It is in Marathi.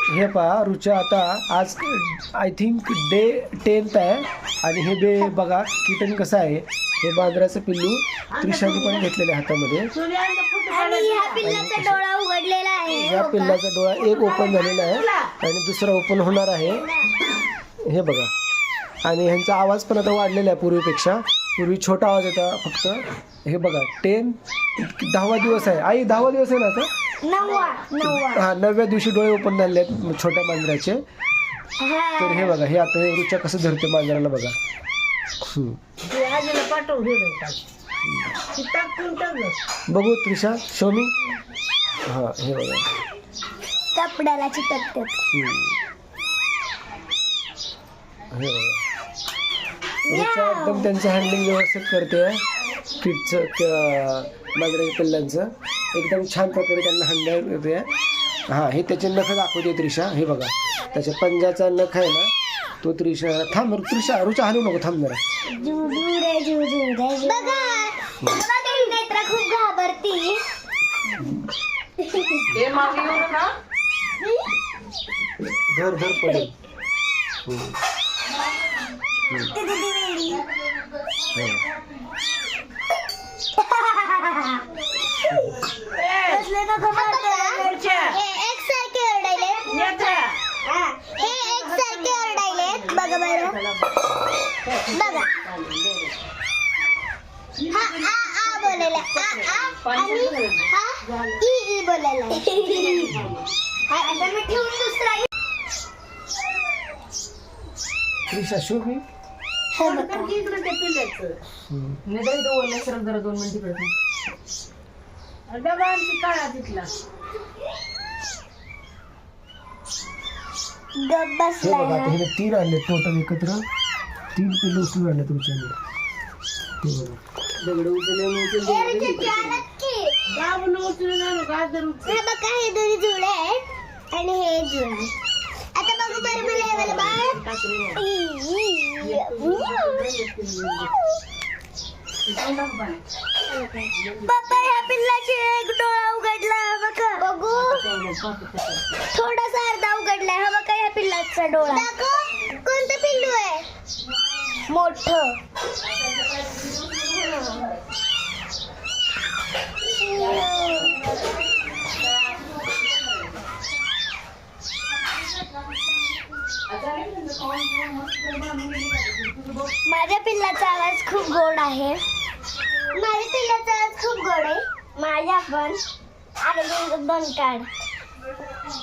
हे पहा रुचा आता आज आय थिंक डे 10th आहे आणि हे बघा किटन कसं आहे. हे बांद्राचं पिल्लू त्रिशाने पण घेतलेलं आहे हातामध्ये. आणि ह्या पिल्लाचा डोळा उघडलेला आहे. या पिल्लाचा डोळा एक ओपन झालेला आहे आणि दुसरा ओपन होणार आहे. हे बघा. आणि ह्यांचा आवाज पण आता वाढलेला आहे पूर्वीपेक्षा. पूर्वी छोटा आवाज येता फक्त. हे बघा 10वा दिवस आहे. आई 10वा दिवस आहे ना आता. 9व्या दिवशी डोळे ओपन झाले आहेत छोट्या मांजराचे. तर हे बघा हे आता हे रुचा कसं धरते मांजराला बघा. बघू त्रिशा शो मी. हा हे बघा कपड्याला चिकटतात. हे बघा रुचा एकदम त्यांचं हँडलिंग व्यवस्थित करते. किडचं मांजराच्या पिल्लांचं एकदम छान प्रकारे त्यांना हँडल करते. हां हे त्याचे नख दाखवते त्रिशा. हे बघा त्याच्या पंजाचा नख आहे ना तो त्रिशा. थांब त्रिशा रुचा हलवू नको थांब जरा. नेत्रा खूप घाबरती. धर पडेल. बघा बरं बघा. हा आ बोलायला आणि हा ई बोलायला. आता मी ठेवून दुसरा त्रिशा शो मी. हे बघा आता हे 3 आणले टोटल एकत्र. 3 पिल्लू उचलून आणले तुमच्याकडे. हे बघा दगड उचलले. हे बघा हे दोन्ही जुळे आहेत आणि हे जुळे. आता बघू बरं मला पप्पा ह्या पिल्लाची एक डोळा उघडला बघा. बघू थोडासा अर्धा उघडलाय. हा बघा ह्या पिल्लाचा डोळा. कोणतं पिल्लू आहे मोठं. माझ्या पिल्लाचा आवाज खूप गोड आहे. माझ्या पिल्लाचा आवाज खूप गोड आहे. माझ्या पण आणि 2 काढ.